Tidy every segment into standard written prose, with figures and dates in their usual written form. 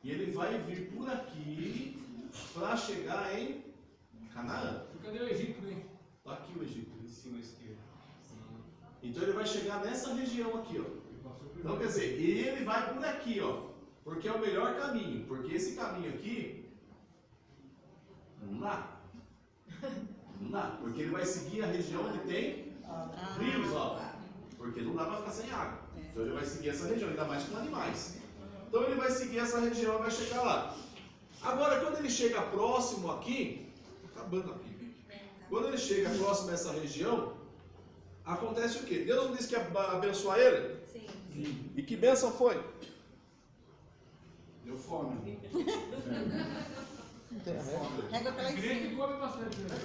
E ele vai vir por aqui para chegar em Canaã. Cadê o Egito, né? Está aqui o Egito. Em cima à esquerda. Então ele vai chegar nessa região aqui, ó. Então quer dizer, ele vai por aqui, ó. Porque é o melhor caminho. Porque esse caminho aqui não dá. Não dá. Porque ele vai seguir a região onde tem rios, ó. Porque não dá para ficar sem água. Então ele vai seguir essa região, ainda mais com animais. Então ele vai seguir essa região e vai chegar lá. Agora, quando ele chega próximo aqui, acabando aqui. Quando ele chega próximo a essa região, acontece o quê? Deus não disse que ia abençoar ele? Sim. E que bênção foi? Deu fome. Régua pela Crente cima. come bastante, né?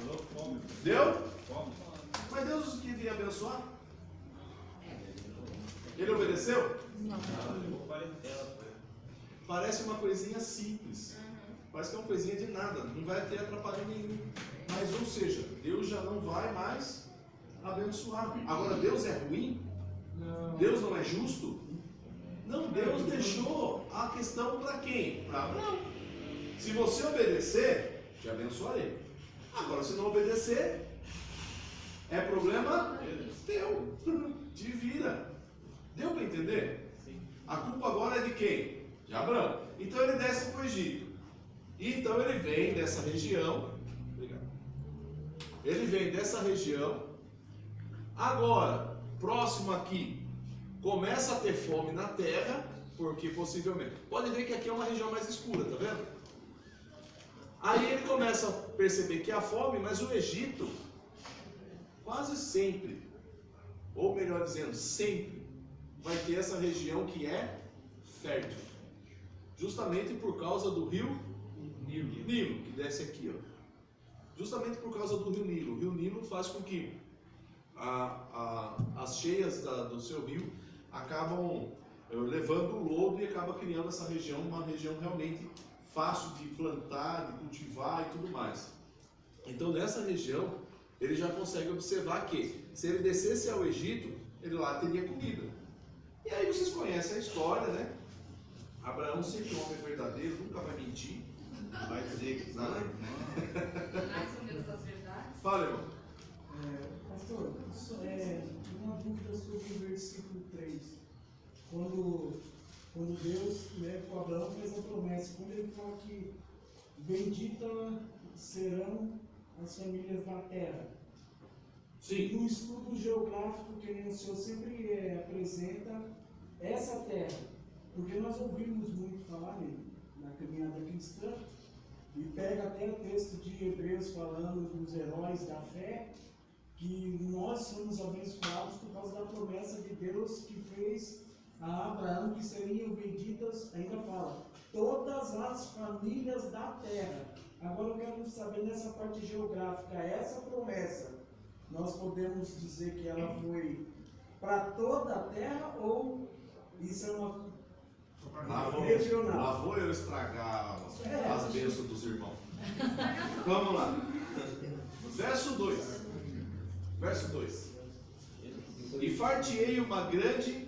Alô, fome. Deu? Fome. Mas Deus queria abençoar? Ele obedeceu? Não. Parece uma coisinha simples. Parece que é uma coisinha de nada. Não vai ter atrapalho nenhum. Mas, ou seja, Deus já não vai mais abençoar. Agora, Deus é ruim? Não. Deus não é justo? Não, Deus deixou a questão para quem? Para Abraão. Se você obedecer, te abençoarei. Agora, se não obedecer, é problema teu. Te vira. Deu para entender? Sim. A culpa agora é de quem? De Abraão. Então ele desce para o Egito. Então ele vem dessa região. Obrigado. Ele vem dessa região. Agora, próximo aqui, começa a ter fome na terra, porque possivelmente. Pode ver que aqui é uma região mais escura, tá vendo? Aí ele começa a perceber que há fome, mas o Egito, quase sempre, ou melhor dizendo, sempre, vai ter essa região que é fértil. Justamente por causa do rio Nilo, que desce aqui, ó. Justamente por causa do rio Nilo. O rio Nilo faz com que as cheias do seu rio acabam levando o lodo e acaba criando essa região, uma região realmente fácil de plantar, de cultivar e tudo mais. Então nessa região ele já consegue observar que se ele descesse ao Egito, ele lá teria comida. E aí vocês conhecem a história, né? Abraão sempre um homem verdadeiro, nunca vai mentir. Vai dizer que sabe, né? Mais um Deus das verdades. Fala, irmão. Pastor, uma dúvida sobre o versículo 3. Quando Deus, com Abraão fez a promessa, quando ele fala que bendita serão as famílias da terra. Sim. No estudo geográfico que o senhor sempre apresenta essa terra, porque nós ouvimos muito falar na caminhada cristã, e pega até o texto de Hebreus falando dos heróis da fé, que nós somos abençoados por causa da promessa de Deus que fez a Abraão, que seriam benditas, ainda fala, todas as famílias da terra. Agora eu quero saber nessa parte geográfica, essa promessa, nós podemos dizer que ela foi para toda a terra ou isso é uma regional? Lá vou eu estragar as bênçãos dos irmãos. Vamos lá. Verso 2. Verso 2. E far-te-ei uma grande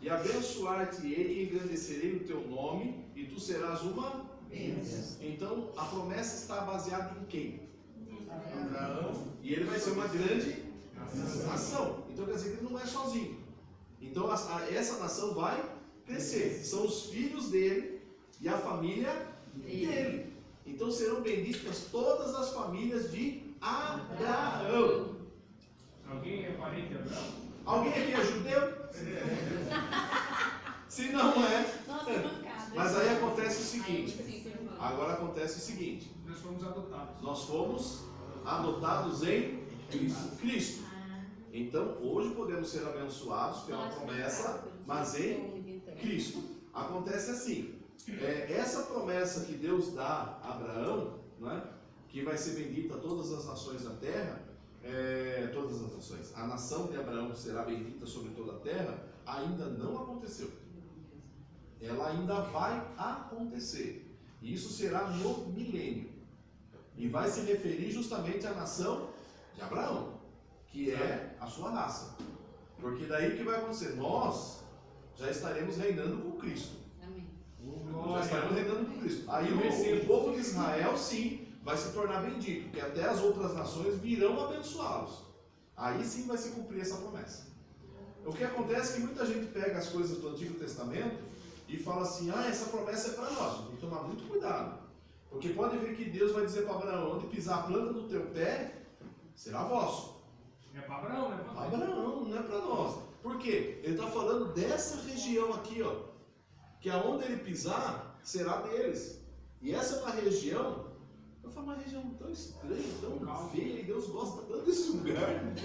e abençoar-te-ei e engrandecerei o teu nome e tu serás uma bênção. Então a promessa está baseada em quem? Abraão. E ele vai ser uma grande nação. Então quer dizer que ele não é sozinho. Então essa nação vai crescer. São os filhos dele e a família dele. Então serão benditas todas as famílias de Abraão. Alguém é parente de Abraão? Alguém aqui é judeu? Se não é. Nossa, mancada. Mas aí acontece o seguinte. Agora acontece o seguinte. Nós fomos adotados. Nós fomos adotados em Cristo. Então hoje podemos ser abençoados pela promessa, mas em Cristo. Acontece assim. Essa promessa que Deus dá a Abraão, né, que vai ser bendita todas as nações da terra, todas as nações, a nação de Abraão será bendita sobre toda a terra, ainda não aconteceu. Ela ainda vai acontecer. E isso será no milênio. E vai se referir justamente à nação de Abraão, que é a sua raça. Porque daí o que vai acontecer? Nós já estaremos reinando com Cristo. Amém. estaremos reinando com Cristo. Aí o povo de Israel, sim, vai se tornar bendito, porque até as outras nações virão abençoá-los. Aí sim vai se cumprir essa promessa. O que acontece é que muita gente pega as coisas do Antigo Testamento e fala assim, essa promessa é para nós. Tem que tomar muito cuidado. Porque pode ver que Deus vai dizer para Abraão, onde pisar a planta do teu pé, será vosso. É para Abraão, né? Para Abraão, não é para nós. Por quê? Ele está falando dessa região aqui, ó, que aonde ele pisar, será deles. E essa é uma região, eu falo, uma região tão estranha, tão feia, e Deus gosta tanto desse lugar, né?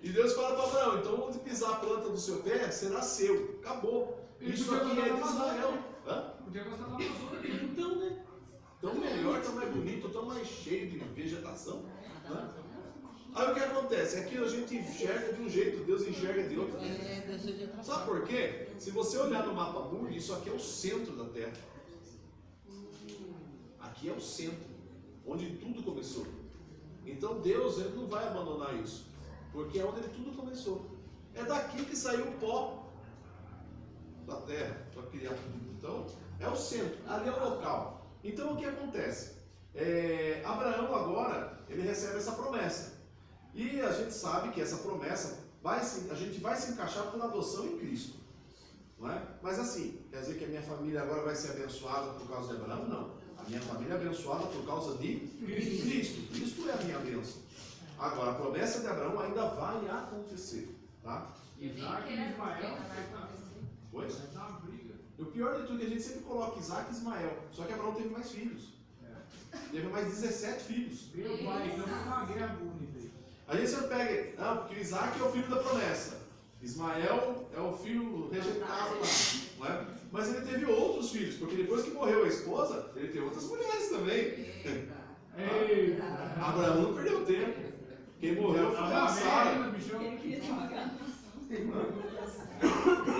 E Deus fala para Abraão, então onde pisar a planta do seu pé, será seu. Acabou. Isso aqui é de Israel. Podia gostar da Amazônia. Então, né? Tão melhor, tão mais bonito, tão mais cheio de vegetação. Né? Aí o que acontece? Aqui a gente enxerga de um jeito, Deus enxerga de outro. Sabe por quê? Se você olhar no mapa mundo, isso aqui é o centro da Terra. Aqui é o centro, onde tudo começou. Então Deus ele não vai abandonar isso, porque é onde tudo começou. É daqui que saiu o pó da Terra para criar tudo. Então é o centro, ali é o local. Então o que acontece? Abraão agora ele recebe essa promessa. E a gente sabe que essa promessa a gente vai se encaixar por adoção em Cristo. Não é? Mas assim, quer dizer que a minha família agora vai ser abençoada por causa de Abraão? Não. A minha família é abençoada por causa de Cristo. Cristo é a minha bênção. Agora, a promessa de Abraão ainda vai acontecer. Tá? Isaac e Ismael. Pois? Vai dar uma briga. E o pior de tudo é que a gente sempre coloca Isaac e Ismael. Só que Abraão teve mais filhos. Teve mais 17 filhos. Meu pai, então foi uma guerra bonita aí. A gente sempre pega, porque o Isaac é o filho da promessa. Ismael é o filho rejeitado lá. Não é? Mas ele teve outros filhos, porque depois que morreu a esposa, ele teve outras mulheres também. Abraão não perdeu tempo. Quem morreu foi a Sara.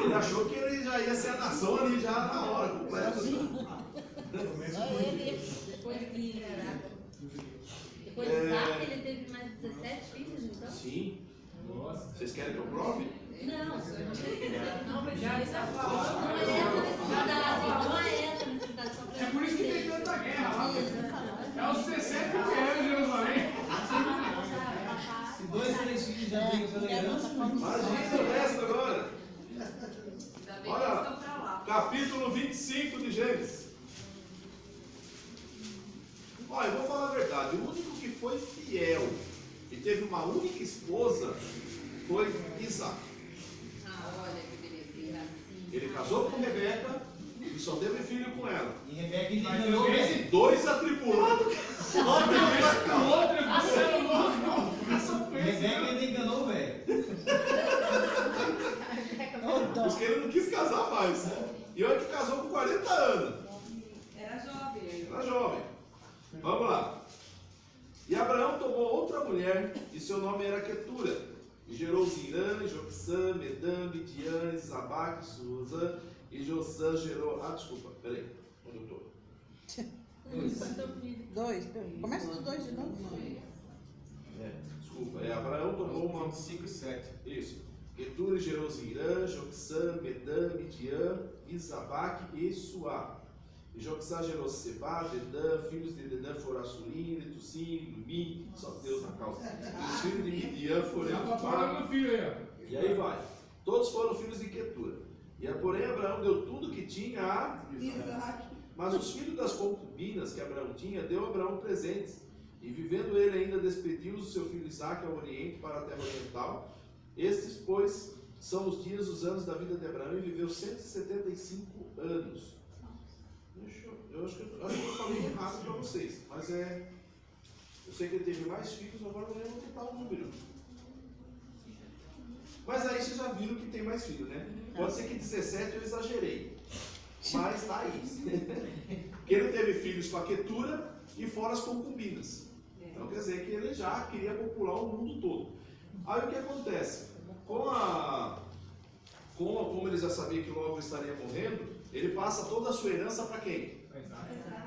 Ele achou que ele já ia ser a nação ali já na hora, completa. Depois de Isaac, ele teve mais 17 filhos, então? Sim. Vocês querem que eu prove? Não, Já está falando. não é essa a necessidade. É por isso que tem tanta guerra lá. É os 60 que é Jerusalém. Se 2, 3 filhos já têm essa herança, Imagina o resto agora. Ainda bem que Olha, eles estão para lá. capítulo 25 de Gênesis. Olha, eu vou falar a verdade. O único que foi fiel e teve uma única esposa foi Isaac. Olha que belezinha. Ele casou com Rebeca e só teve filho com ela. e Rebeca ainda Mas enganou, eu vi velho. Dois atribulados. O outro é você, louco. Rebeca ainda enganou, velho. Porque ele não quis casar mais. E olha que casou com 40 anos. Era jovem. Era jovem. Vamos lá. E Abraão tomou outra mulher, e seu nome era Quetura. E gerou Zirã, Joxã, Medã, Midian, Zabaque, Suzã. E Jossã gerou... desculpa, peraí. Onde eu estou? 2. Começa dos 2 de novo. Desculpa. Abraão tomou uma... 5 e 7. Isso. Quetura gerou Zirã, Joxã, Medã, Midian, Zabaque e Suá. E Joxã gerou Sebá, Dedã, filhos de Dedã foram Assurim, Letusim, Lumim, só Deus na causa. E os filhos de Midian foram Já tá falando do filho aí, ó. E aí vai. Todos foram filhos de Quetura. Porém Abraão deu tudo que tinha a Isaac. Mas os filhos das concubinas que Abraão tinha, deu a Abraão presentes. E vivendo ele ainda despediu o seu filho Isaque ao oriente para a terra oriental. Estes, pois, são os dias, os anos da vida de Abraão, e viveu 175 anos. Eu acho que eu falei errado para vocês, mas eu sei que ele teve mais filhos, agora não lembro onde está o número. Mas aí vocês já viram que tem mais filhos, né? Pode ser que 17 eu exagerei, mas está aí. Porque ele teve filhos com a Quetura e fora as concubinas. Então quer dizer que ele já queria popular o mundo todo. Aí o que acontece? Como ele já sabia que logo estaria morrendo, ele passa toda a sua herança para quem?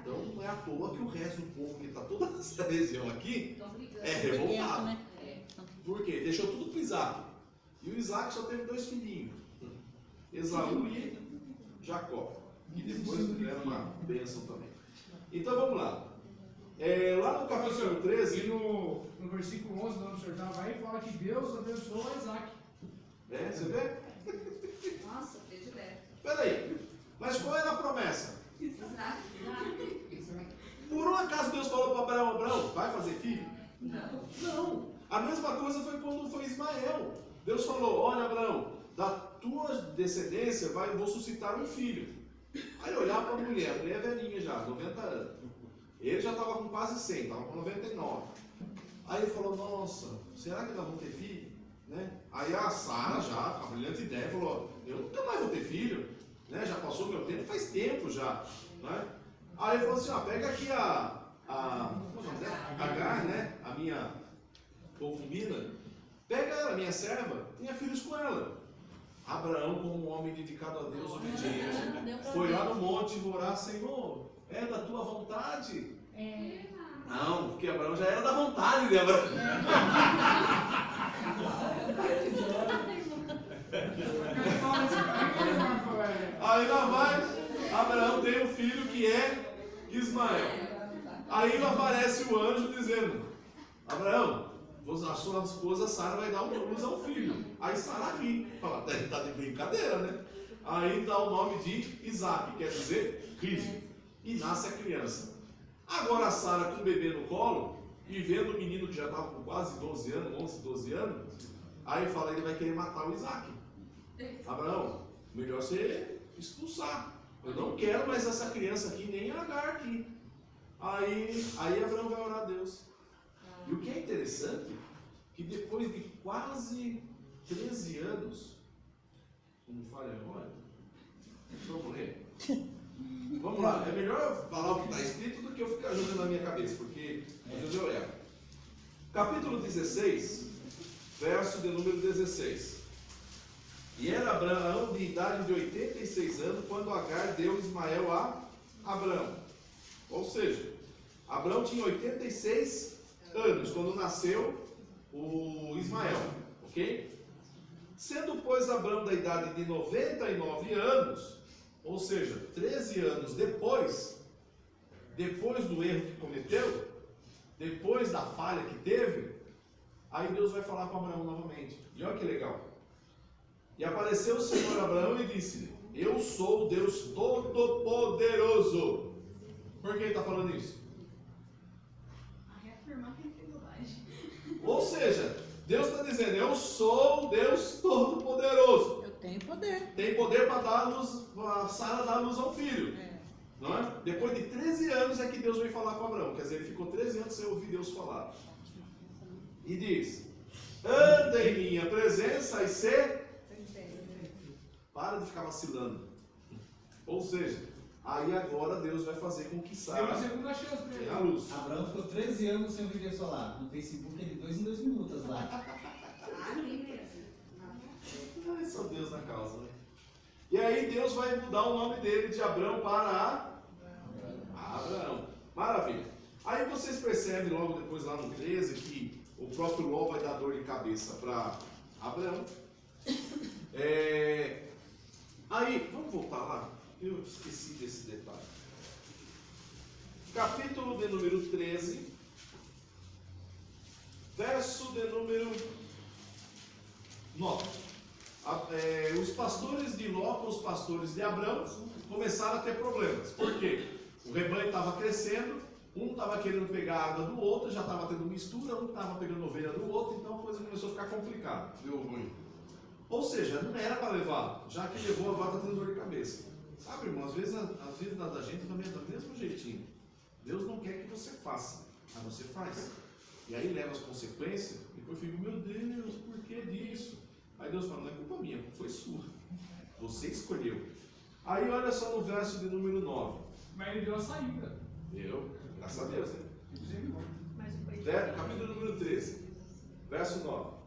Então não é à toa que o resto do povo que está toda nessa região aqui é revoltado. Por quê? Deixou tudo para Isaac. E o Isaac só teve 2 filhinhos, Esaú e Jacó. que depois era uma bênção também. Então vamos lá. Lá no capítulo 13. E no versículo 11, onde o senhor estava aí, fala que Deus abençoou Isaac. Você vê? Nossa, predileto. Peraí, mas qual era a promessa? Isaac? Por um acaso Deus falou para Abraão: Abraão, vai fazer filho? Não. Não. A mesma coisa foi quando foi Ismael. Deus falou: olha, Abraão, da tua descendência vou suscitar um filho. Aí olhar para a mulher é velhinha já, 90 anos. Ele já estava com quase 100, estava com 99. Aí ele falou: nossa, será que nós vamos ter filho? Né? Aí a Sara, já, com a brilhante ideia, falou: eu nunca mais vou ter filho. Né? Já passou meu tempo, faz tempo já. Né? Aí ele falou assim: pega aqui a Agar, né? A minha concubina, pega ela, minha serva, tenha filhos com ela. Abraão, como um homem dedicado a Deus, obediente, foi lá no monte orar: Senhor, é da tua vontade? Não, porque Abraão já era da vontade de Abraão. Aí lá vai, Abraão tem um filho que é Ismael. Aí aparece o anjo dizendo: Abraão, a sua esposa Sara vai dar luz a um filho. Aí Sara ri, fala: tá de brincadeira, né? Aí dá o nome de Isaac, quer dizer riso. E nasce a criança. Agora a Sara com o bebê no colo e vendo o menino que já estava com quase 12 anos, 11, 12 anos, aí fala: ele vai querer matar o Isaac. Abraão, melhor você expulsar. Eu não quero mais essa criança aqui, nem a Agar aqui. Aí Abraão vai orar a Deus. E o que é interessante, que depois de quase 13 anos, como fala agora, vamos morrer. Vamos lá, é melhor falar o que está escrito do que eu ficar jogando na minha cabeça, porque às vezes eu erro. Capítulo 16, verso de número 16. E era Abraão de idade de 86 anos quando Agar deu Ismael a Abraão. Ou seja, Abraão tinha 86 anos quando nasceu o Ismael, ok? Sendo, pois, Abraão da idade de 99 anos, ou seja, 13 anos depois do erro que cometeu, depois da falha que teve, aí Deus vai falar com Abraão novamente. E olha que legal. E apareceu o Senhor a Abraão e disse-lhe: eu sou o Deus Todo-Poderoso. Por que ele está falando isso? Reafirmar que ele tem bobagem. Ou seja, Deus está dizendo: eu sou o Deus Todo-Poderoso. Eu tenho poder. Tem poder para dar luz, a Sara dar luz ao filho. Não é? Depois de 13 anos é que Deus veio falar com Abraão. Quer dizer, ele ficou 13 anos sem ouvir Deus falar. E diz: anda em minha presença e se... Para de ficar vacilando. Ou seja, aí agora Deus vai fazer com que Deu Sara uma segunda chance pra ele. tenha luz. Abraão ficou 13 anos sem ouvir Deus falar. No Facebook ele 2 em 2 minutos lá. Ali mesmo. Ai, só Deus na causa, né? E aí Deus vai mudar o nome dele de Abraão para Abraão. Maravilha. Aí vocês percebem logo depois lá no 13 que o próprio Ló vai dar dor de cabeça para Abraão. Aí, vamos voltar lá. Eu esqueci desse detalhe. Capítulo de número 13, verso de número 9. Os pastores de Ló com os pastores de Abraão começaram a ter problemas. Por quê? O rebanho estava crescendo, um estava querendo pegar a água do outro, já estava tendo mistura, um estava pegando ovelha do outro, então a coisa começou a ficar complicada. Deu ruim. Ou seja, não era para levar, já que levou, agora está tendo dor de cabeça. Sabe, irmão, às vezes a vida da gente também é do mesmo jeitinho. Deus não quer que você faça, mas você faz. E aí leva as consequências, e depois fica: meu Deus, por que disso? Aí Deus fala: não é culpa minha, foi sua. Você escolheu. Aí olha só no verso de número 9. Mas ele deu a saída. Graças a Deus, né? Mas foi Capítulo número 13, verso 9.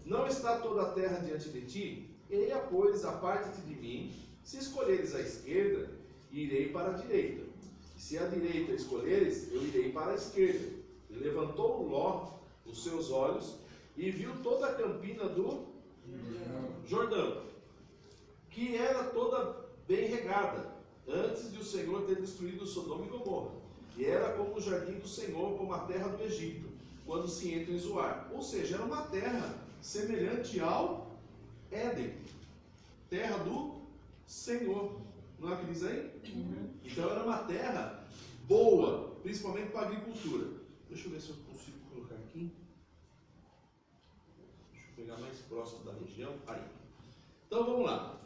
Não está toda a terra diante de ti? Eia, pois, aparte-te de mim. Se escolheres a esquerda, irei para a direita. Se a direita escolheres, eu irei para a esquerda. E levantou Ló os seus olhos e viu toda a campina do Jordão, que era toda bem regada, antes de o Senhor ter destruído Sodoma e Gomorra. E era como o jardim do Senhor, como a terra do Egito, quando se entra em Zoar. Ou seja, era uma terra semelhante ao Éden, terra do Senhor. Não é o que diz aí? Então era uma terra boa, principalmente para a agricultura. Deixa eu ver se eu consigo colocar aqui. Deixa eu pegar mais próximo da região. Aí. Então vamos lá.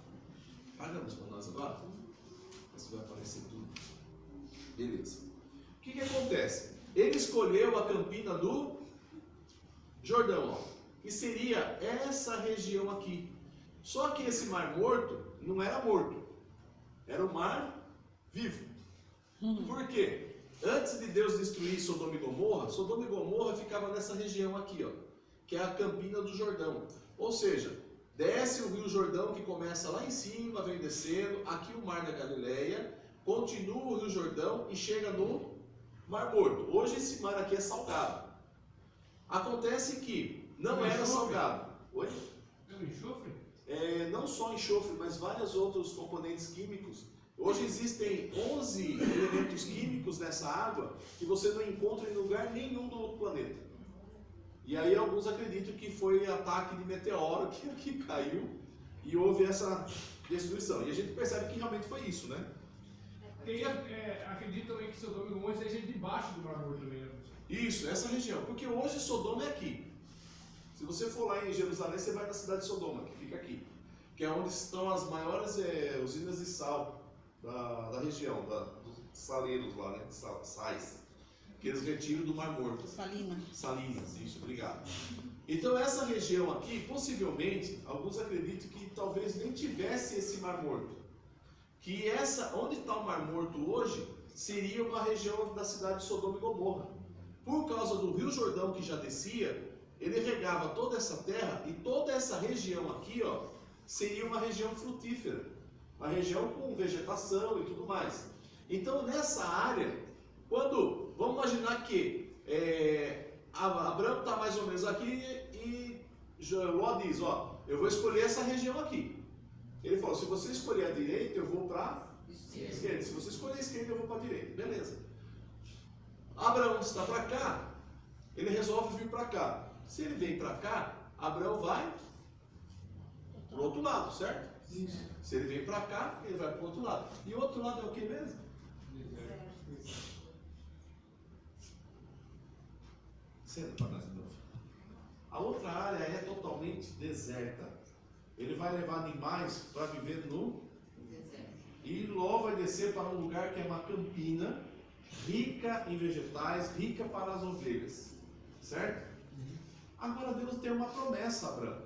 Apaga a luz para nós agora. Assim vai aparecer tudo. Beleza. O que acontece? Ele escolheu a campina do Jordão, ó, que seria essa região aqui. Só que esse mar morto não era morto, era o mar vivo. Por quê? Antes de Deus destruir Sodoma e Gomorra ficava nessa região aqui, ó, que é a campina do Jordão. Ou seja, desce o rio Jordão, que começa lá em cima, vem descendo, aqui o mar da Galileia, continua o rio Jordão e chega no Mar Morto. Hoje esse mar aqui é salgado. Acontece que não era salgado. Oi? É um enxofre? Não só enxofre, mas vários outros componentes químicos. Hoje existem 11 elementos químicos nessa água que você não encontra em lugar nenhum do outro planeta. E aí alguns acreditam que foi ataque de meteoro que aqui caiu e houve essa destruição. E a gente percebe que realmente foi isso, né? Acredito também que Sodoma e Gomorra seja debaixo do Mar Morto também, né? Isso, essa região. Porque hoje Sodoma é aqui. Se você for lá em Jerusalém, você vai na cidade de Sodoma, que fica aqui. Que é onde estão as maiores usinas de sal da região, dos saleiros lá, né? Sais. Que eles retiram do Mar Morto. Salinas, isso, obrigado. Então essa região aqui, possivelmente, alguns acreditam que talvez nem tivesse esse Mar Morto. Que onde está o Mar Morto hoje, seria uma região da cidade de Sodoma e Gomorra. Por causa do Rio Jordão que já descia, ele regava toda essa terra e toda essa região aqui, ó, seria uma região frutífera. Uma região com vegetação e tudo mais. Então nessa área, vamos imaginar que Abraão está mais ou menos aqui e Ló diz, ó, eu vou escolher essa região aqui. Ele falou, se você escolher a direita, eu vou para a esquerda. Se você escolher a esquerda, eu vou para a direita. Beleza. Abraão está para cá, ele resolve vir para cá. Se ele vem para cá, Abraão vai para o outro lado, certo? Isso. Se ele vem para cá, ele vai para o outro lado. E o outro lado é o que mesmo? Senta para nós de novo. A outra área é totalmente deserta. Ele vai levar animais para viver no deserto. E Ló vai descer para um lugar que é uma campina, rica em vegetais, rica para as ovelhas. Certo? Agora Deus tem uma promessa a Abraão.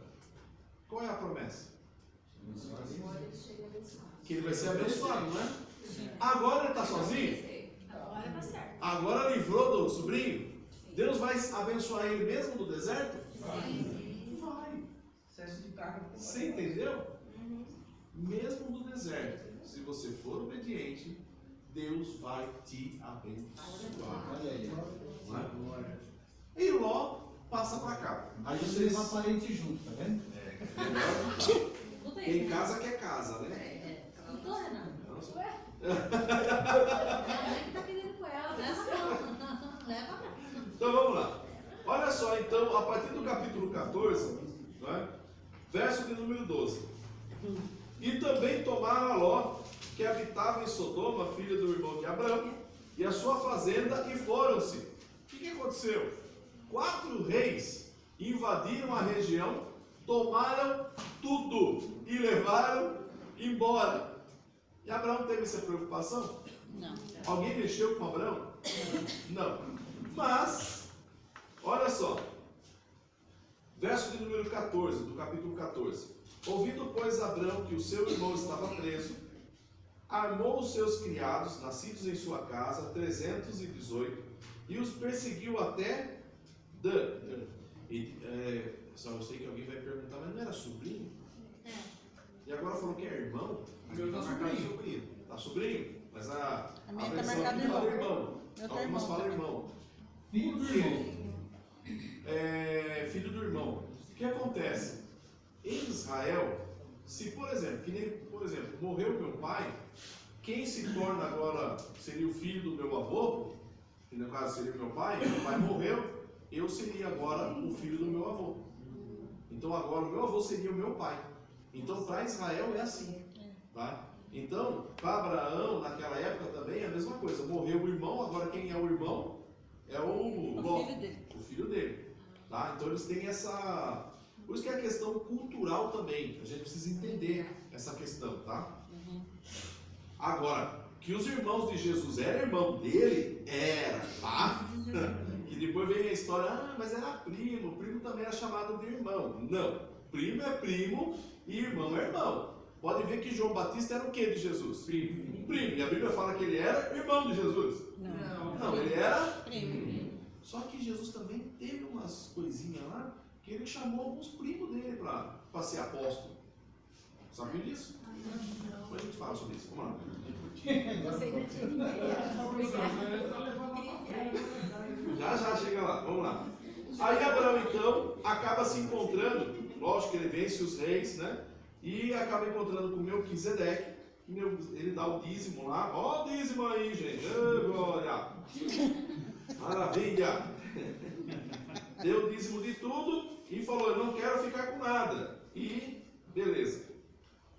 Qual é a promessa? Que ele vai ser abençoado, não é? Agora ele está sozinho? Agora tá certo. Agora livrou do sobrinho? Deus vai abençoar ele mesmo no deserto? Vai. Você entendeu? Mesmo no deserto, se você for obediente, Deus vai te abençoar. Olha aí. Não é? E Ló passa para cá. Aí você leva parente junto, tá vendo? Quem casa quer casa, né? Não tô, Renan. A mãe que tá querendo com ela, Leva pra. Então vamos lá. Olha só, então, a partir do capítulo 14, não é? Verso de número 12. E também tomaram a Ló, que habitava em Sodoma, filha do irmão de Abraão, e a sua fazenda, e foram-se. O que aconteceu? 4 reis invadiram a região, tomaram tudo e levaram embora. E Abraão teve essa preocupação? Não. Alguém mexeu com Abraão? Não. Mas, olha só. Verso de número 14, do capítulo 14. Ouvindo, pois, Abraão que o seu irmão estava preso, armou os seus criados, nascidos em sua casa, 318, e os perseguiu até Dan. Só eu sei que alguém vai perguntar, mas não era sobrinho? É. E agora falou que é irmão? Meu tá sobrinho. Tá sobrinho? Mas a minha tá versão marcada aqui fala irmão. irmão. Meu tá Algumas irmão falam também. irmão. Filho do irmão. Filho do irmão. O que acontece? Em Israel, se por exemplo, morreu meu pai, quem se torna agora, seria o filho do meu avô, que no caso seria meu pai morreu, eu seria agora o filho do meu avô. Então agora o meu avô seria o meu pai. Então para Israel é assim, tá? Então, para Abraão, naquela época também é a mesma coisa. Morreu o irmão, agora quem é o irmão? É o Ló, o filho dele. Tá? Então eles têm essa... Por isso que é a questão cultural também. A gente precisa entender essa questão, tá? Agora, que os irmãos de Jesus eram irmão dele, era, tá? E depois vem a história, mas era primo. Primo também era chamado de irmão. Não, primo é primo e irmão é irmão. Pode ver que João Batista era o que de Jesus? Primo. Primo. E a Bíblia fala que ele era irmão de Jesus. Não, ele era primo. Só que Jesus também teve umas coisinhas lá que ele chamou alguns primos dele para ser apóstolo. Sabia disso? Depois a gente fala sobre isso. Vamos lá. Você ainda tinha Já chega lá. Vamos lá. Aí Abraão então acaba se encontrando. Lógico que ele vence os reis, né? E acaba encontrando com Melquisedeque. Ele dá o dízimo lá. Ó, o dízimo aí, gente. Ô, glória! Maravilha! Deu o dízimo de tudo e falou: eu não quero ficar com nada. E beleza.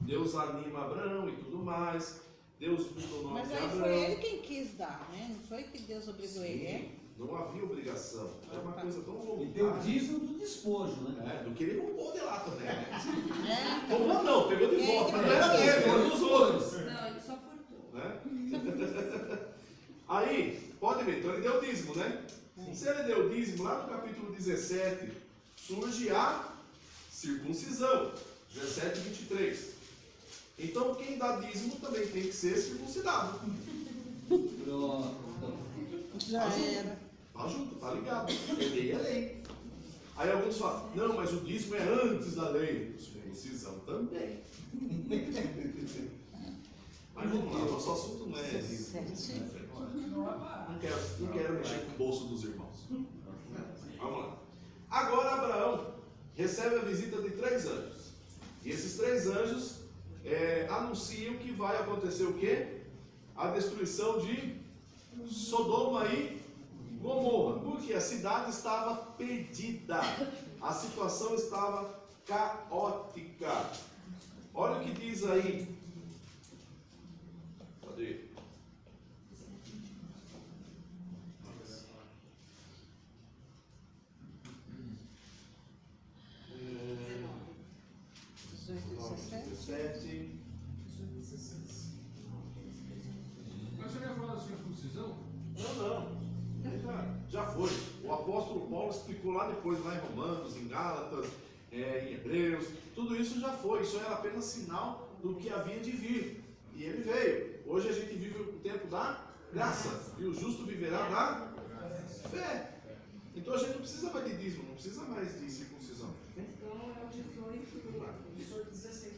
Deus anima Abraão e tudo mais. Deus muda o nome Mas de aí Abraão. foi ele quem quis dar, né? Não foi que Deus obrigou ele, é? Não havia obrigação. Era uma coisa tão E deu voluntária. dízimo do despojo, né? Do que ele roubou de lá também, né? É. Roubou não, pegou de volta. Mas não era dele, era dos outros. Não, ele só furtou. Né? Aí, pode ver, então ele deu o dízimo, né? Se ele deu o dízimo, lá no capítulo 17, surge a circuncisão. 17 e 23. Então quem dá dízimo também tem que ser circuncidado. Pronto. Já era. Tá junto, tá ligado. Lei é lei. Aí alguns falam, não, mas o dízimo é antes da lei. Circuncisão também. Mas vamos lá, nosso assunto não é dízimo. Não quero mexer com o bolso dos irmãos. Vamos lá. Agora Abraão recebe a visita de 3 anjos. E esses 3 anjos anunciam que vai acontecer o quê? A destruição de Sodoma e Gomorra. Porque a cidade estava perdida. A situação estava caótica. Olha o que diz aí. Cadê? Mas você quer falar da circuncisão? Não. Já foi. O apóstolo Paulo explicou lá depois, lá em Romanos, em Gálatas, em Hebreus. Tudo isso já foi. Isso era apenas sinal do que havia de vir. E ele veio. Hoje a gente vive o tempo da graça. E o justo viverá da fé. Então a gente não precisa mais de dízimo, não precisa mais de circuncisão. Então é o 18, 16.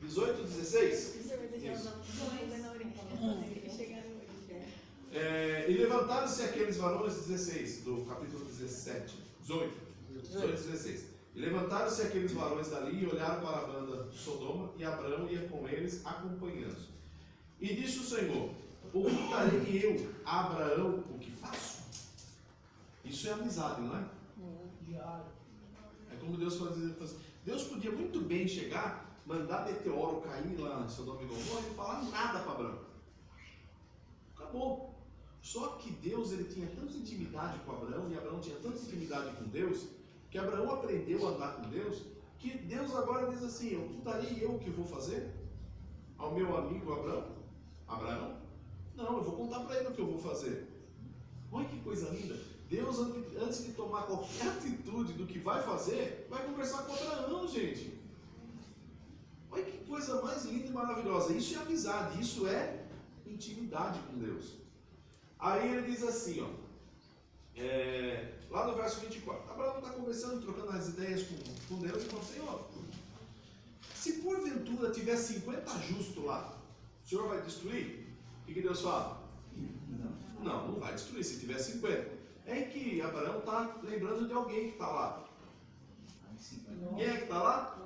18, 16? E levantaram-se aqueles varões, 16, do capítulo 17, 18, 16. E levantaram-se aqueles varões dali e olharam para a banda de Sodoma, e Abraão ia com eles, acompanhando. E disse o Senhor: ocultarei eu a Abraão o que faço? Isso é amizade, não é? É como Deus faz dizer. Deus podia muito bem chegar, mandar meteoro cair lá em Sodoma e Gomorra e não falar nada para Abraão. Acabou. Só que Deus, ele tinha tanta intimidade com Abraão, e Abraão tinha tanta intimidade com Deus, que Abraão aprendeu a andar com Deus, que Deus agora diz assim: ocultarei eu o que vou fazer ao meu amigo Abraão? Abraão? Não, eu vou contar para ele o que eu vou fazer. Olha que coisa linda. Deus, antes de tomar qualquer atitude do que vai fazer, vai conversar com Abraão, gente. Olha que coisa mais linda e maravilhosa. Isso é amizade, isso é intimidade com Deus. Aí ele diz assim, ó, lá no verso 24, Abraão está conversando, trocando as ideias com Deus, e fala: Senhor, se porventura tiver 50 justos lá, o Senhor vai destruir? O que Deus fala? Não vai destruir se tiver 50. É que Abraão está lembrando de alguém que está lá. Quem é que está lá?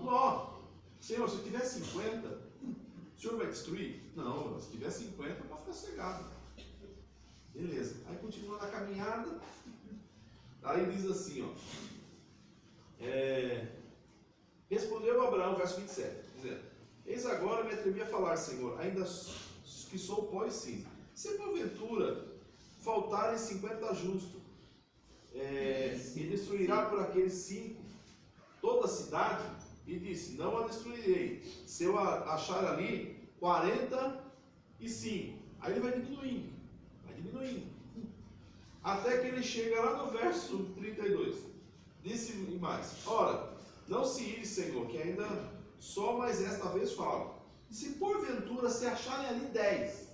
Ló. Senhor, se tiver 50, o O senhor vai destruir? Não, se tiver 50, pode ficar cegado. Beleza. Aí continua na caminhada. Aí diz assim, ó. Respondeu Abraão, verso 27, dizendo: Eis agora me atrevi a falar, Senhor, ainda que sou pó e cinza. Se porventura faltarem 50 justos, e destruirá por aqueles 5 toda a cidade, e disse: Não a destruirei, se eu achar ali 45. Aí ele vai diminuindo, até que ele chega lá no verso 32. Disse mais: Ora, não se ire, Senhor, que ainda só mais esta vez falo. Se porventura se acharem ali 10,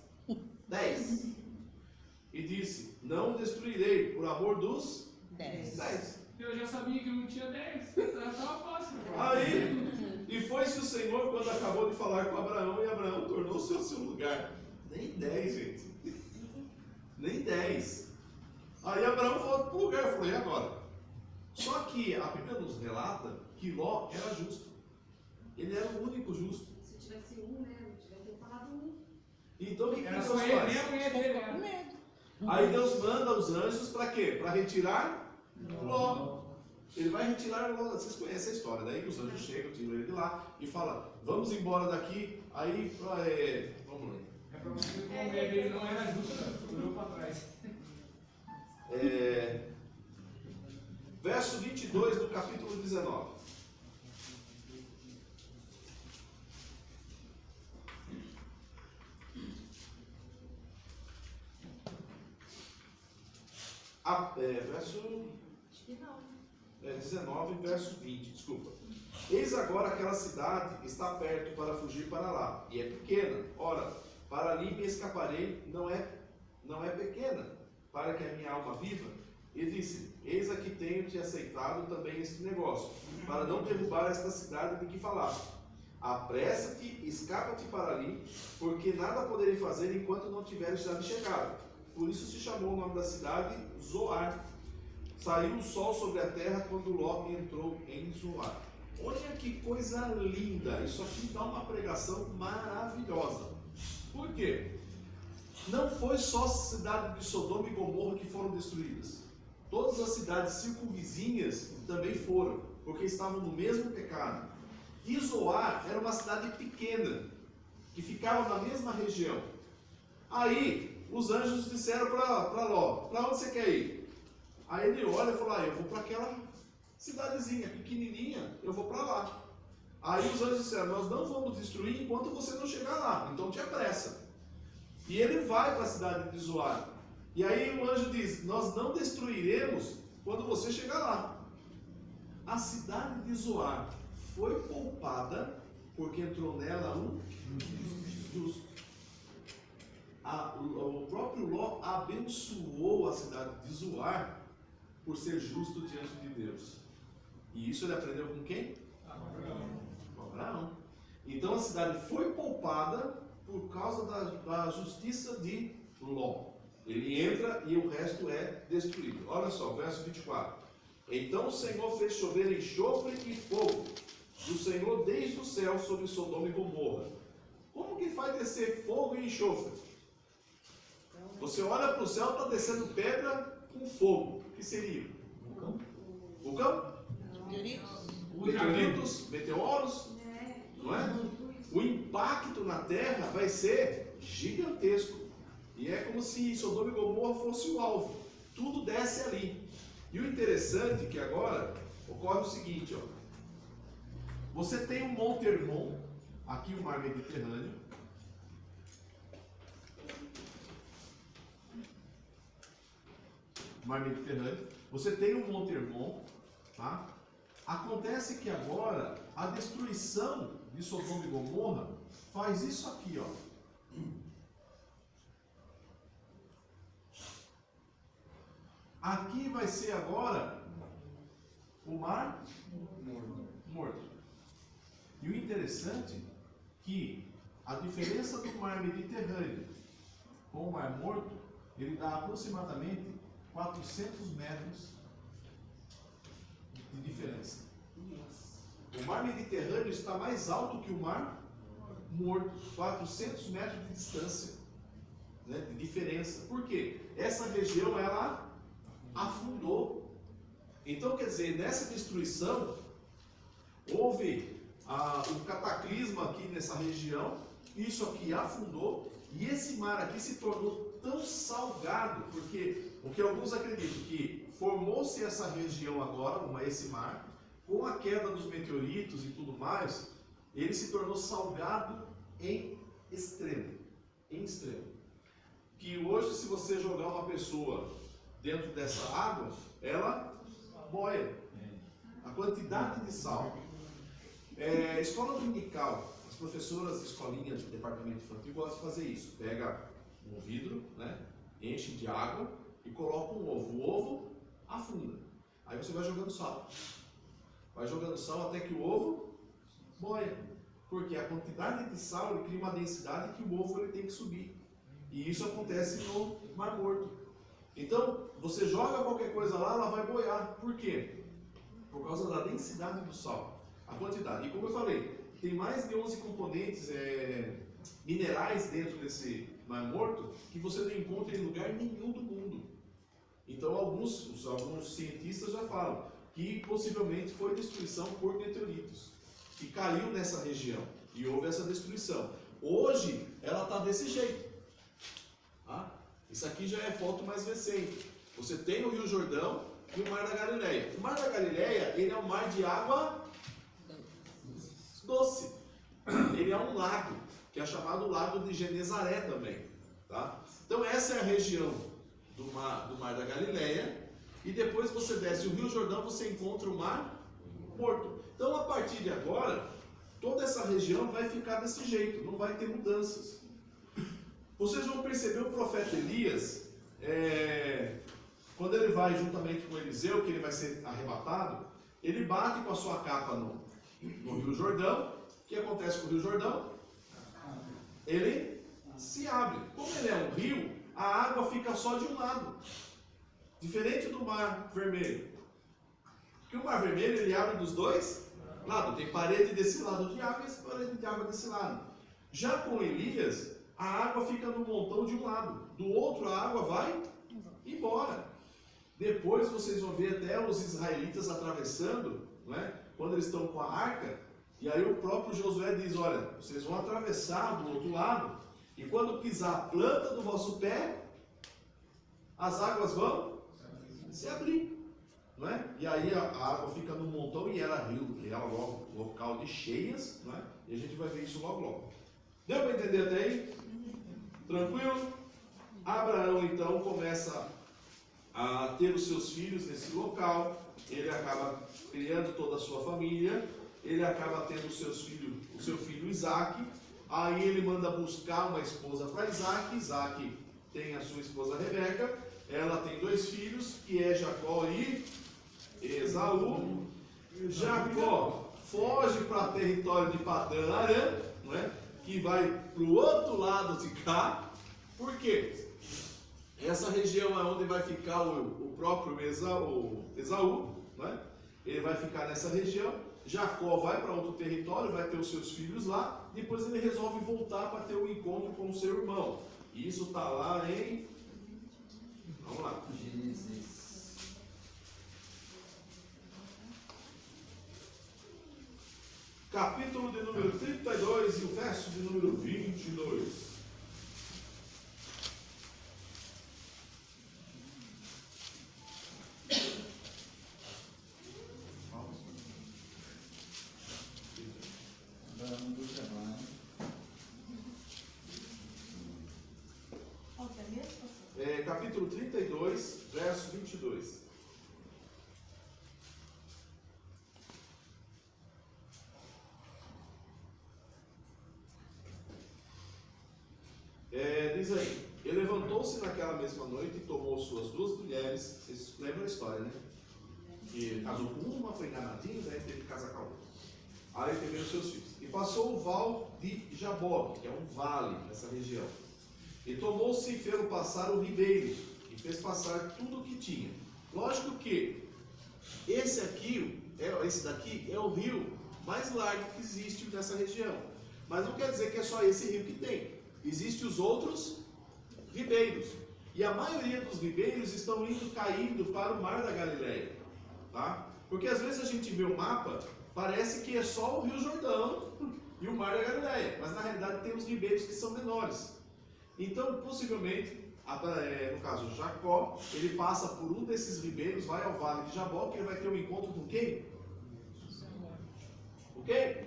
e disse: Não o destruirei por amor dos 10. Eu já sabia que não tinha 10. Já estava fácil. Aí, e foi-se o Senhor quando acabou de falar com Abraão, e Abraão tornou-se ao seu lugar. Nem 10, gente. Nem 10. Aí Abraão volta para o lugar, falou: E agora? Só que a Bíblia nos relata que Ló era justo. Ele era o único justo. Se tivesse um, né? Não tivesse falado um. Então o que Era Deus só ele faz? mesmo e ele Com era. medo. Aí Deus manda os anjos para quê? Para retirar Ló. Ele vai retirar Ló. Vocês conhecem a história. Daí os anjos chegam, tiram ele de lá e falam: Vamos embora daqui. Aí, vamos ler. É para você ver, ele não era justo, olhou para trás. Verso 22 do capítulo 19. Verso 19, verso 20, desculpa. Eis agora aquela cidade está perto para fugir para lá, e é pequena. Ora, para ali me escaparei, não é pequena, para que a minha alma viva. E disse: Eis aqui tenho-te aceitado também este negócio, para não derrubar esta cidade de que falaste. Apressa-te, escapa-te para ali, porque nada poderei fazer enquanto não tiveres já me chegado. Por isso se chamou o nome da cidade Zoar. Saiu o sol sobre a terra quando Ló entrou em Zoar. Olha que coisa linda! Isso aqui dá uma pregação maravilhosa. Por quê? Não foi só a cidade de Sodoma e Gomorra que foram destruídas. Todas as cidades circunvizinhas também foram, porque estavam no mesmo pecado. E Zoar era uma cidade pequena, que ficava na mesma região. Aí, os anjos disseram para Ló: Para onde você quer ir? Aí ele olha e fala: Eu vou para aquela cidadezinha pequenininha, eu vou para lá. Aí os anjos disseram: Nós não vamos destruir enquanto você não chegar lá, então te apressa. E ele vai para a cidade de Zoar. E aí o anjo diz: Nós não destruiremos quando você chegar lá. A cidade de Zoar foi poupada porque entrou nela um justo. O próprio Ló abençoou a cidade de Zoar por ser justo diante de Deus. E isso ele aprendeu com quem? Com Abraão. Então a cidade foi poupada por causa da justiça de Ló. Ele entra e o resto é destruído. Olha só, verso 24. Então o Senhor fez chover enxofre e fogo do Senhor desde o céu sobre Sodoma e Gomorra. Como que faz descer fogo e enxofre? Você olha para o céu, está descendo pedra com fogo. O que seria? Vulcão? Meteoritos? Meteoros? Não é? O impacto na Terra vai ser gigantesco. E é como se Sodoma e Gomorra fosse o alvo. Tudo desce ali. E o interessante é que agora ocorre o seguinte, ó. Você tem o Monte Hermon, aqui o Mar Mediterrâneo. Mar Mediterrâneo. Você tem o Monte Hermon, tá? Acontece que agora a destruição de Sodoma e Gomorra faz isso aqui, ó. Aqui vai ser agora o Mar Morto. E o interessante é que a diferença do Mar Mediterrâneo com o Mar Morto, ele dá aproximadamente 400 metros de diferença. O Mar Mediterrâneo está mais alto que o Mar morto, 400 metros de distância, né, de diferença. Por quê? Essa região, ela afundou. Então, quer dizer, nessa destruição, houve um cataclisma aqui nessa região, isso aqui afundou, e esse mar aqui se tornou tão salgado, porque o que alguns acreditam que formou-se essa região agora, esse mar, com a queda dos meteoritos e tudo mais, ele se tornou salgado em extremo, que hoje, se você jogar uma pessoa dentro dessa água, ela boia. A quantidade de sal. Escola dominical, as professoras de escolinha de departamento infantil gostam de fazer isso. Pega um vidro, né, enche de água e coloca um ovo. O ovo afunda. Aí você vai jogando sal. Vai jogando sal até que o ovo boia. Porque a quantidade de sal ele cria uma densidade que o ovo ele tem que subir. E isso acontece no Mar Morto. Então, você joga qualquer coisa lá, ela vai boiar. Por quê? Por causa da densidade do sal. A quantidade. E como eu falei, tem mais de 11 componentes minerais dentro desse Mar Morto que você não encontra em lugar nenhum do mundo. Então, alguns cientistas já falam que possivelmente foi destruição por meteoritos, que caiu nessa região e houve essa destruição. Hoje, ela está desse jeito. Tá? Isso aqui já é foto mais recente. Você tem o Rio Jordão e o Mar da Galileia. O Mar da Galileia, ele é um mar de água doce. Ele é um lago, que é chamado Lago de Genezaré também. Tá? Então essa é a região do mar da Galileia. E depois você desce o Rio Jordão, você encontra o Mar Morto. Então a partir de agora, toda essa região vai ficar desse jeito, não vai ter mudanças. Vocês vão perceber o profeta Elias, quando ele vai juntamente com Eliseu, que ele vai ser arrebatado, ele bate com a sua capa no Rio Jordão. O que acontece com o Rio Jordão? Ele se abre. Como ele é um rio, a água fica só de um lado. Diferente do Mar Vermelho. Porque o Mar Vermelho ele abre dos dois lados. Tem parede desse lado de água e parede de água desse lado. Já com Elias, a água fica no montão de um lado. Do outro, a água vai embora. Depois vocês vão ver até os israelitas atravessando, não é? Quando eles estão com a arca, e aí o próprio Josué diz, olha, vocês vão atravessar do outro lado, e quando pisar a planta do vosso pé, as águas vão se abrir, não é? E aí a água fica no montão e era rio, era logo local de cheias, não é? E a gente vai ver isso logo logo. Deu para entender até aí? Tranquilo? Abraão então começa a ter os seus filhos nesse local, ele acaba criando toda a sua família, ele acaba tendo o seu filho Isaac, aí ele manda buscar uma esposa para Isaac, Isaac tem a sua esposa Rebeca, ela tem 2 filhos, que é Jacó e Esaú. Jacó foge para o território de Padã Arã, não é? Que vai para o outro lado de cá. Por quê? Essa região é onde vai ficar o próprio Esaú, não é? Ele vai ficar nessa região. Jacó vai para outro território, vai ter os seus filhos lá. Depois ele resolve voltar para ter um encontro com o seu irmão. E isso está lá em... Vamos lá. Gênesis. Capítulo de número 32 e o verso de número 22. Vamos do trabalho. Qual que é mesmo? Capítulo 32, verso 22. Diz aí, ele levantou-se naquela mesma noite e tomou suas 2 mulheres. Vocês lembram a história, né? Que casou com uma, foi enganadinho, daí teve que casar com a outra. Aí teve os seus filhos. E passou o val de Jaboque, que é um vale nessa região. E tomou-se e fez passar o ribeiro, e fez passar tudo o que tinha. Lógico que esse daqui é o rio mais largo que existe nessa região. Mas não quer dizer que é só esse rio que tem. Existem os outros ribeiros. E a maioria dos ribeiros estão caindo para o Mar da Galileia. Tá? Porque às vezes a gente vê o mapa, parece que é só o Rio Jordão e o Mar da Galileia. Mas na realidade tem os ribeiros que são menores. Então, possivelmente, no caso Jacó, ele passa por um desses ribeiros, vai ao Vale de Jabó, que ele vai ter um encontro com quem? O quê?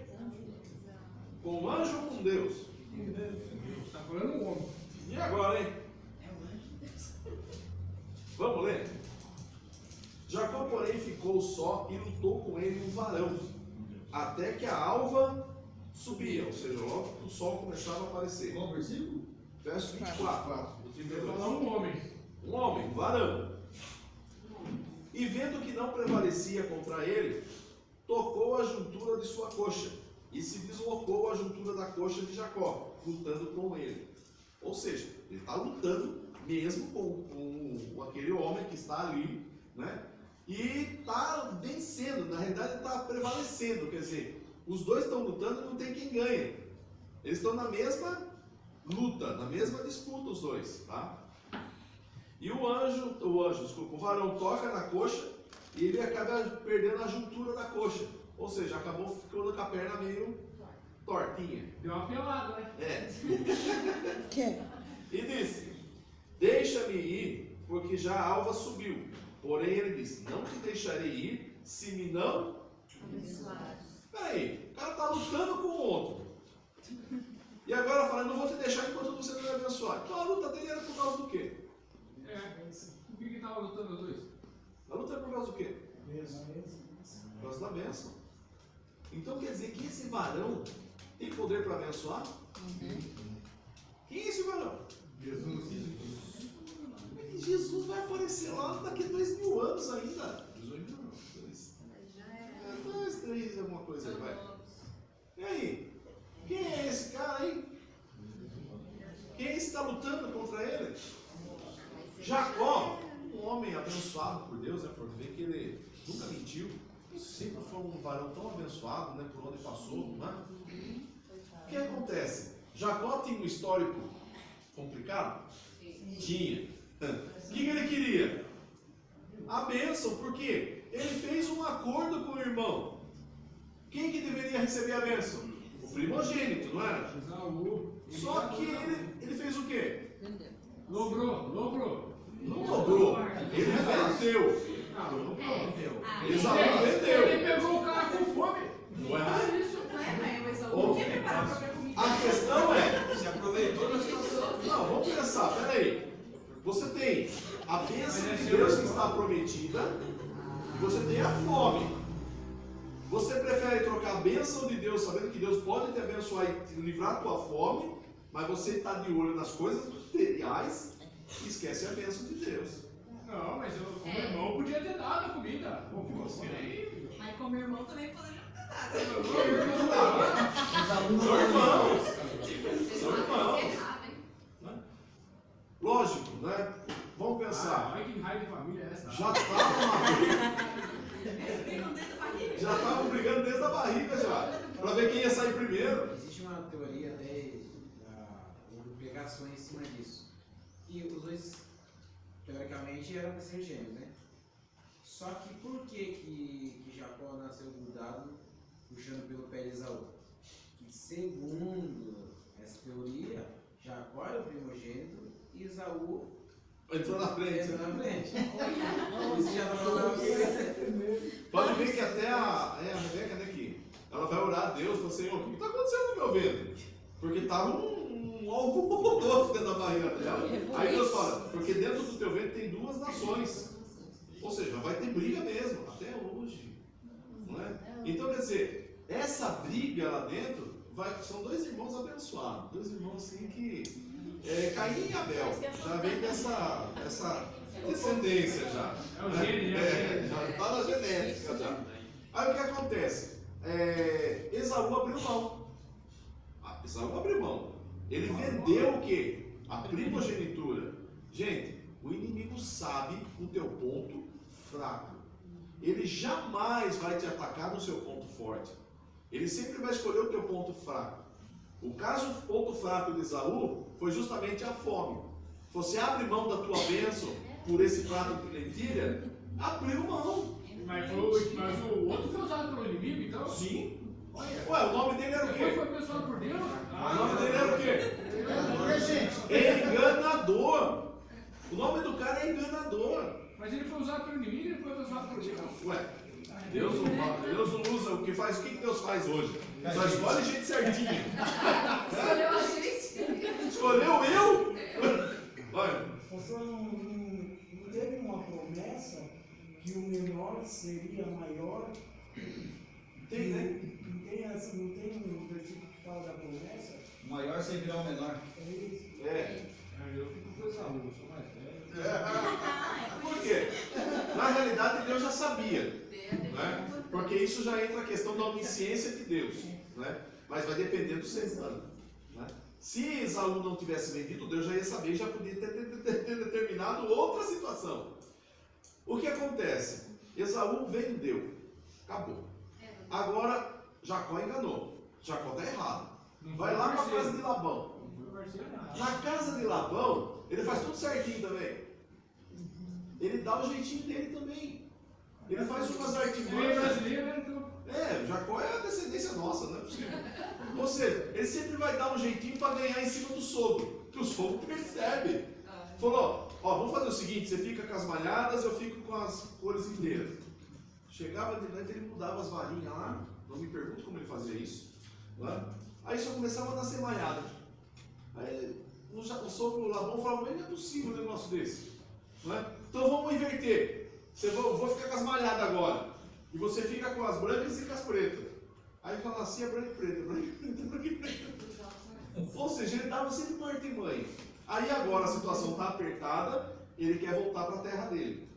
Com um anjo ou com Deus? Está falando um homem. E agora, hein? Vamos ler? Jacó, porém, ficou só e lutou com ele um varão, até que a alva subia, ou seja, logo que o sol começava a aparecer. Qual versículo? Verso 24. Está falando um homem. Um homem, um varão. E vendo que não prevalecia contra ele, tocou a juntura de sua coxa e se deslocou a juntura da coxa de Jacó, lutando com ele. Ou seja, ele está lutando mesmo com aquele homem que está ali, né? E está vencendo, na realidade está prevalecendo, quer dizer, os dois estão lutando e não tem quem ganha. Eles estão na mesma luta, na mesma disputa os dois, tá? E o varão toca na coxa e ele acaba perdendo a juntura da coxa. Ou seja, acabou ficando com a perna meio tortinha. Deu uma pelada, né? É. Que? E disse: deixa-me ir, porque já a alva subiu. Porém ele disse: não te deixarei ir, se me não Abençoados. Peraí, o cara está lutando com o outro. E agora fala: não vou te deixar enquanto você não me abençoar. Então a luta dele era por causa do quê? O que estava lutando os dois? A luta é por causa do quê? Por causa da bênção. Então quer dizer que esse varão tem poder para abençoar? Quem é esse varão? Jesus vai aparecer lá daqui a 2000 anos ainda. 18 não, 2, 3, alguma coisa aí, vai. E aí? Quem é esse cara aí? Quem é esse que está lutando contra ele? Jacó, um homem abençoado por Deus, né? Por ver que ele nunca mentiu, sempre foi um varão tão abençoado, né? Por onde passou, não é? O que acontece? Jacó tinha um histórico complicado? Tinha. O que ele queria? A bênção, porque ele fez um acordo com o irmão. Quem que deveria receber a bênção? O primogênito, não era? Só que ele fez o quê? Logrou. Não logrou. Ele vendeu. Esaú vendeu. Ele pegou o cara com fome. Não é? Isso, né? Mas eu tinha preparado a própria comida. A questão é, Se aproveitou da situação. não, vamos pensar, peraí. Você tem a bênção de Deus que está prometida e você tem a fome. Você prefere trocar a bênção de Deus, sabendo que Deus pode te abençoar e te livrar da tua fome, mas você está de olho nas coisas materiais e esquece a bênção de Deus. Não, mas o meu irmão podia ter dado a comida. Você aí. Mas como irmão também poderia ter dado. São irmãos. São irmãos. Lógico, né? Vamos pensar. Olha que raio de família é essa? Já estavam brigando desde a barriga já. Para ver quem ia sair primeiro. Existe uma teoria até houve pregações em cima disso. E os dois, teoricamente, eram para ser gêmeos, né? Só que por que Jacó nasceu grudado, puxando pelo pé de Esaú? Que segundo essa teoria, Jacó era o primogênito e Esaú Entrou na frente. entrou na frente. Isso já falou que Pode ver que até a Rebeca, né, que ela vai orar a Deus, fala: Senhor, o que está acontecendo no meu ventre? Porque estava um alvoroço dentro da barriga dela. Aí Deus fala: porque dentro do teu ventre tem 2 nações. Ou seja, vai ter briga mesmo, até hoje. Não é? Então, quer dizer, essa briga lá dentro, são 2 irmãos abençoados. 2 irmãos assim que... Caim e Abel, já vem dessa descendência já. É o gene, Já está na genética já. Aí o que acontece? Esaú abriu mão. Esaú abriu mão. Ele vendeu o quê? A primogenitura. Gente, o inimigo sabe o teu ponto fraco. Ele jamais vai te atacar no seu ponto forte. Ele sempre vai escolher o teu ponto fraco. O ponto fraco de Esaú foi justamente a fome. Você abre mão da tua bênção por esse prato de lentilha, abriu mão. Mas o outro foi usado pelo inimigo, então? Sim. Olha. Ué, o nome dele era o Depois quê? foi abençoado por Deus? O nome dele era o quê? Enganador. O nome do cara é enganador. Mas ele foi usado pelo inimigo e ele foi abençoado por Deus. Ué, Deus não usa o que faz. O que Deus faz hoje? Só escolhe gente certinho. Escolheu a gente. Escolheu eu? Olha, Pastor, não teve uma promessa que o menor seria maior? tem, né? Não tem um versículo que fala da promessa? O maior servirá o menor. É isso. É. Eu fico com essa luz, sou mais velho. Por quê? Na realidade, Deus já sabia. Né? Porque isso já entra a questão da onisciência de Deus. Né? Mas vai depender do ser humano. Né? Se Esaú não tivesse vendido, Deus já ia saber e já podia ter determinado outra situação. O que acontece? Esaú vendeu. Acabou. Agora, Jacó enganou. Jacó está errado. Vai lá para a casa de Labão. Na casa de Labão, ele faz tudo certinho também. Ele dá o jeitinho dele também. Ele faz umas Ele é artimanhas. brasileiro, né? Então. Jacó é a descendência nossa, não é possível. Ou seja, ele sempre vai dar um jeitinho para ganhar em cima do sogro. Que o sogro percebe. Falou, ó, vamos fazer o seguinte, você fica com as malhadas, eu fico com as cores inteiras. Chegava de noite, ele mudava as varinhas lá. Não me pergunte como ele fazia isso. Né? Aí só começava a nascer malhada. Aí o sogro Labão falava, mas não é possível um negócio desse. Né? Então vamos inverter. Vou ficar com as malhadas agora. E você fica com as brancas e com as pretas. Aí só nascia branca e preta, branca e preta, branca e preta. Ou seja, ele dava sempre uma artimanha. Aí agora a situação está apertada, ele quer voltar para a terra dele.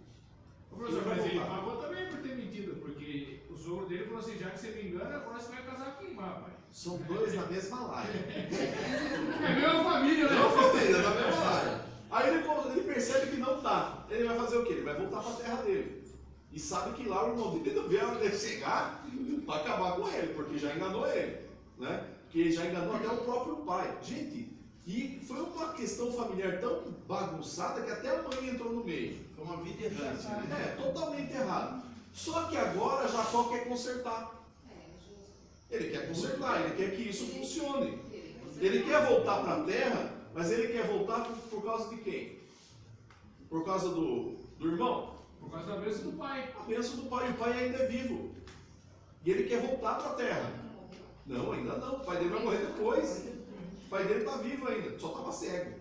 Ô, professor, mas ele pagou também por ter mentido, porque o sogro dele falou assim, já que você me engana, agora você vai casar com quem, rapaz? São dois na mesma laia. É a mesma família, né? Não, família, na mesma laia. Aí ele percebe que não dá. Ele vai fazer o quê? Ele vai voltar para a terra dele. E sabe que lá o irmão dele não vê a hora dele chegar para acabar com ele, porque já enganou ele. Né? Porque ele já enganou até o próprio pai. Gente, e foi uma questão familiar tão bagunçada que até a mãe entrou no meio. Foi uma vida errante, né? Totalmente errado. Só que agora Jacó quer consertar. Ele quer consertar, ele quer que isso funcione. Ele quer voltar para a terra, mas ele quer voltar por causa de quem? Por causa do irmão? Por causa da bênção do pai. A bênção do pai, o pai ainda é vivo. E ele quer voltar para a terra. Não, ainda não. O pai dele vai morrer depois. O pai dele está vivo ainda, só estava cego.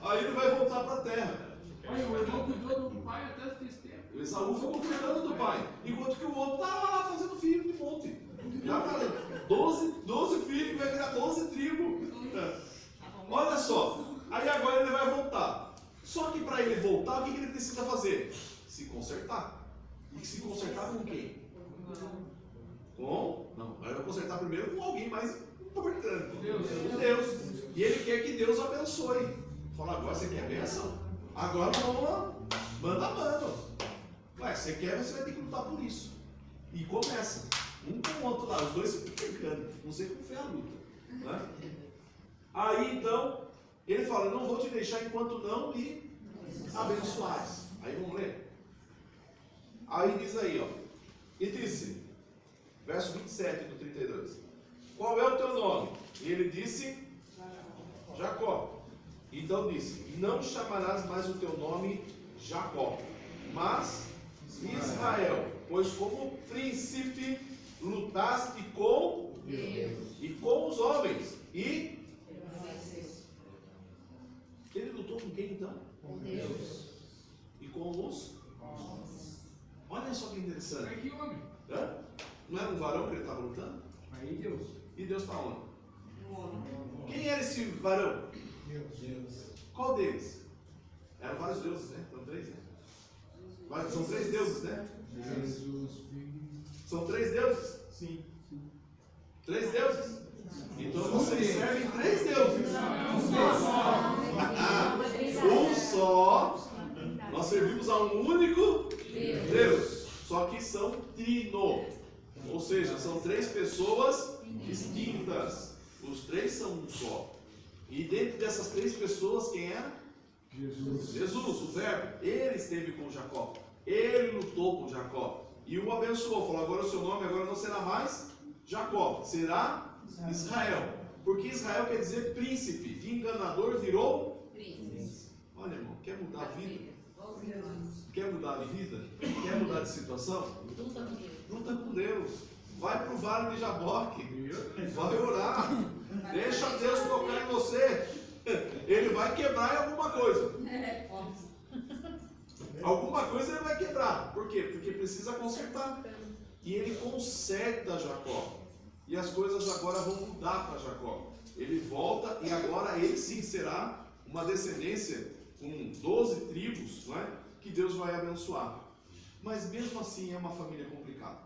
Aí ele vai voltar para a terra. Olha, o irmão cuidou do pai até esse tempo. O Esaú ficou cuidando do pai, enquanto que o outro estava lá fazendo filho de monte. Já falei, 12 filhos, vai virar 12 tribos. Olha só, aí agora ele vai voltar. Só que para ele voltar, o que ele precisa fazer? Se consertar. E se consertar com quem? Não, vai consertar primeiro com alguém mais importante. Deus. E ele quer que Deus abençoe. Fala, agora você quer bênção? Agora vamos lá. Manda mano. Ué, você quer, você vai ter que lutar por isso. E começa. Um com o outro lá, os dois se pegando. Não sei como foi a luta. Né? Aí então, ele fala, eu não vou te deixar enquanto não me abençoares. Aí vamos ler. Aí diz aí, ó. E disse, verso 27 do 32. Qual é o teu nome? E ele disse, Jacó. Então disse, não chamarás mais o teu nome Jacó, mas Israel, pois como príncipe lutaste com Deus e com os homens. E ele lutou com quem então? Com Deus. E com os? Olha só que interessante. Mas que homem? Hã? Não era um varão que ele estava lutando? Aí Deus. E Deus está onde? Quem era esse varão? Deus. Qual deles? Eram vários deuses, né? São três, né? São três deuses, né? Jesus, São três deuses? Sim. Três deuses? Então vocês servem três deuses. Um só. Nós servimos a um único Deus. Só que são trino. Ou seja, são três pessoas distintas. Os três são um só. E dentro dessas três pessoas, quem era? Jesus, o Verbo. Ele esteve com Jacó. Ele lutou com Jacó. E o abençoou. Falou, agora o seu nome agora não será mais Jacó, será Israel. Porque Israel quer dizer príncipe. De enganador virou Príncipe. Olha, irmão, quer mudar a vida? Igualzinho. Quer mudar de vida? Quer mudar de situação? Luta com Deus. Luta com Deus. Vai para o vale de Jaboque. Vai orar. Deixa Deus tocar em você. Ele vai quebrar em alguma coisa. Alguma coisa ele vai quebrar. Por quê? Porque precisa consertar. E ele conserta Jacó. E as coisas agora vão mudar para Jacó. Ele volta e agora ele sim será uma descendência com 12 tribos, não é? Que Deus vai abençoar. Mas mesmo assim é uma família complicada.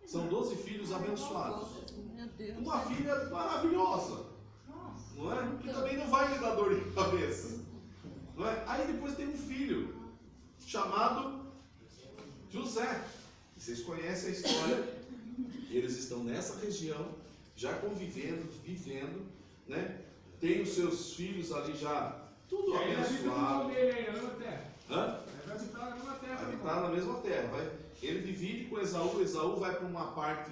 São 12 filhos abençoados. Meu Deus. Uma filha maravilhosa, não é? Que também não vai lhe dar dor de cabeça, não é? Aí depois tem um filho chamado José. Vocês conhecem a história? Eles estão nessa região, já convivendo, vivendo, né? Tem os seus filhos ali já tudo abençoado. Dele aí, na mesma terra. Hã? Vai habitar na mesma terra. Habitar na mesma terra. Ele divide com Esaú. Esaú vai para uma parte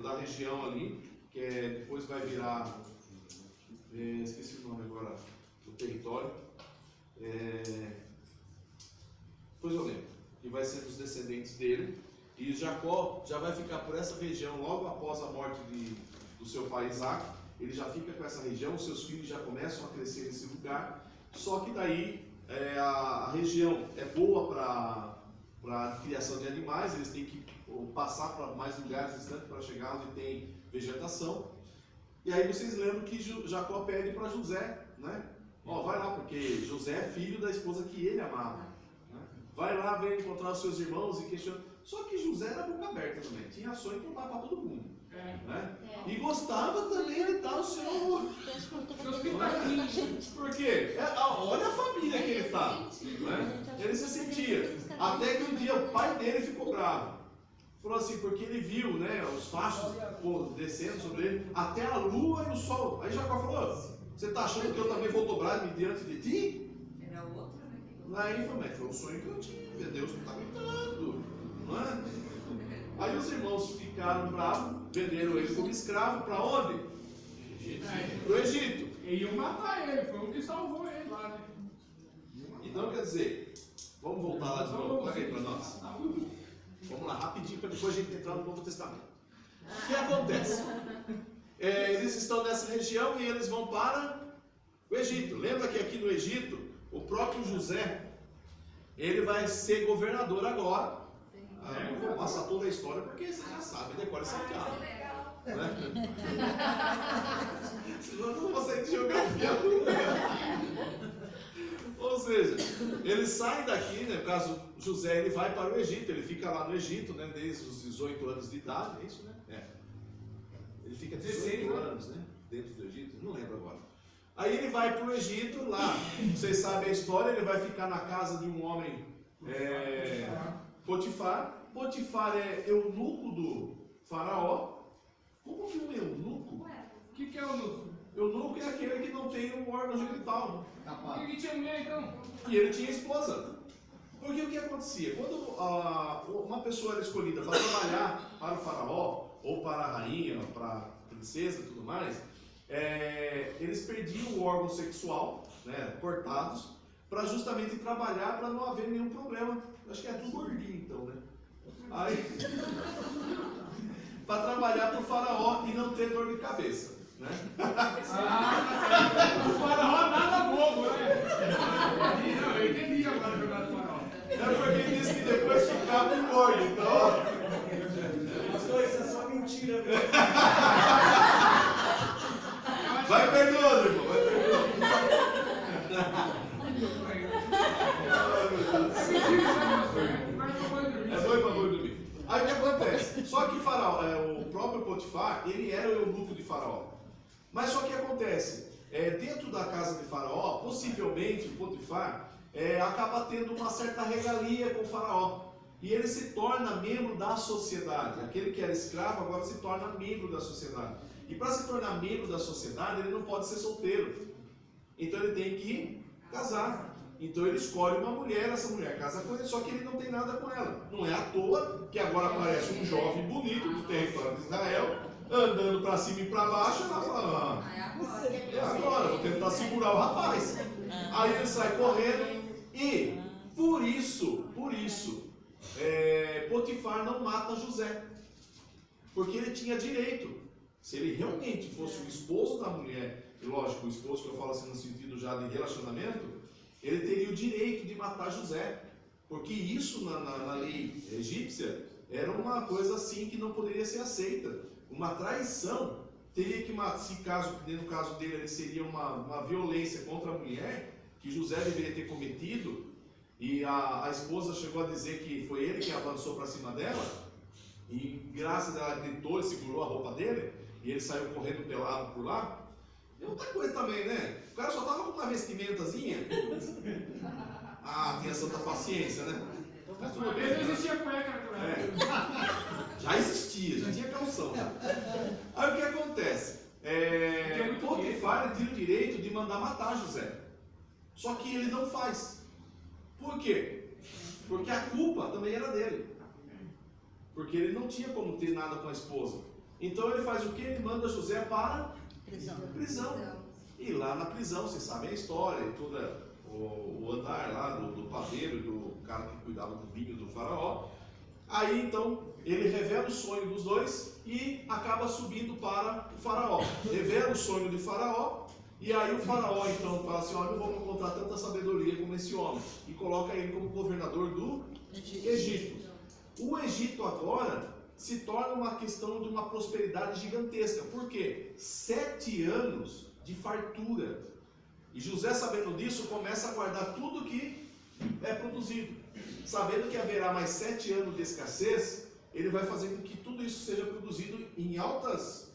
da região ali, que depois vai virar. Esqueci o nome agora do território. Depois eu lembro. E vai ser dos descendentes dele. E Jacó já vai ficar por essa região logo após a morte do seu pai Isaac. Ele já fica com essa região, os seus filhos já começam a crescer nesse lugar. Só que daí a região é boa para criação de animais, eles têm que passar para mais lugares distantes para chegar onde tem vegetação. E aí vocês lembram que Jacó pede para José, né? Ó, vai lá, porque José é filho da esposa que ele amava. Né? Vai lá, vem encontrar os seus irmãos e questiona. Só que José era boca aberta também, tinha sonho de contar para todo mundo. Né? E gostava também de dar o seu Por quê? Olha a família que ele está. Né? Ele se sentia. Até que um dia o pai dele ficou bravo. Falou assim, porque ele viu, né, os fachos descendo sobre ele, até a lua e o sol. Aí Jacó falou, você está achando que eu também vou dobrar-me diante de ti? Era outro, né? Aí ele falou, mas foi um sonho que eu tive, Deus não está me dando. Não é? Aí os irmãos ficaram bravos, venderam ele como escravo, para onde? Para o Egito. E iam matar ele, foi o que salvou ele lá, né? Então quer dizer, vamos voltar lá de novo, pega aí para nós. Vamos lá, rapidinho, para depois a gente entrar no Novo Testamento. O que acontece? Eles estão nessa região e eles vão para o Egito. Lembra que aqui no Egito, o próprio José, ele vai ser governador agora. Não vou passar toda a história porque você já sabe, decora essa piada. Né? Senão eu não vou sair de geografia. Ou seja, eles saem daqui, né? No caso, José ele vai para o Egito, ele fica lá no Egito, né? Desde os 18 anos de idade, é isso, né? Ele fica 18 anos, né? Dentro do Egito, não lembro agora. Aí ele vai para o Egito, lá, vocês sabem a história, ele vai ficar na casa de um homem, Potifar. Potifar é eunuco do faraó. Como que um eunuco? O que é o eunuco? Eunuco é aquele que não tem um órgão genital. Por que tinha mulher então? E ele tinha esposa. Porque o que acontecia? Quando uma pessoa era escolhida para trabalhar para o faraó, ou para a rainha, para a princesa e tudo mais, eles perdiam o órgão sexual, né, cortados, para justamente trabalhar para não haver nenhum problema. Acho que é tudo gordinho então, né? Aí, para trabalhar para o faraó e não ter dor de cabeça, né? O faraó nada bobo, né? Não, eu entendi agora jogar do faraó. É porque ele disse que depois ficava gordo, então... Pastor, isso é só mentira, viu? Vai perdoando, irmão, vai perdoando. É bom para dormir. Aí o que acontece? Só que Faraó, o próprio Potifar, ele era o eunuco de Faraó. Mas só que acontece, dentro da casa de Faraó, possivelmente o Potifar acaba tendo uma certa regalia com o Faraó. e ele se torna membro da sociedade. Aquele que era escravo agora se torna membro da sociedade. E para se tornar membro da sociedade, ele não pode ser solteiro. Então ele tem que casar. Então ele escolhe uma mulher, essa mulher casa com ele, só que ele não tem nada com ela. Não é à toa que agora aparece um jovem bonito do território de Israel, andando para cima e para baixo, e ela fala, é agora, vou tentar segurar o rapaz. Aí ele sai correndo e, por isso, Potifar não mata José. Porque ele tinha direito. Se ele realmente fosse o esposo da mulher, e lógico, o esposo que eu falo assim no sentido já de relacionamento, ele teria o direito de matar José. Porque isso na lei egípcia era uma coisa assim que não poderia ser aceita. Uma traição teria que matar, se caso, no caso dele, ele seria uma violência contra a mulher, que José deveria ter cometido, e a esposa chegou a dizer que foi ele que avançou para cima dela, e graças a ela gritou e segurou a roupa dele, e ele saiu correndo pelado por lá. E outra coisa também, né? O cara só estava com uma vestimentazinha. Ah, tinha santa paciência, né? Mas tudo Uma bem, vez não né? existia cueca naquela época. Já existia, já tinha calção. Já. Aí o que acontece? Potifar ele tinha o direito de mandar matar José. Só que ele não faz. Por quê? Porque a culpa também era dele. Porque ele não tinha como ter nada com a esposa. Então ele faz o quê? Ele manda José para prisão. E lá na prisão, vocês sabem a história, e todo o andar lá do padeiro, do cara que cuidava do vinho do faraó. Aí então ele revela o sonho dos dois e acaba subindo para o faraó. Revela o sonho de faraó, e aí o faraó então fala assim, olha, não vou encontrar tanta sabedoria como esse homem, e coloca ele como governador do Egito. O Egito agora se torna uma questão de uma prosperidade gigantesca. Por quê? 7 anos de fartura. E José, sabendo disso, começa a guardar tudo que é produzido. Sabendo que haverá mais 7 anos de escassez, ele vai fazer com que tudo isso seja produzido em altas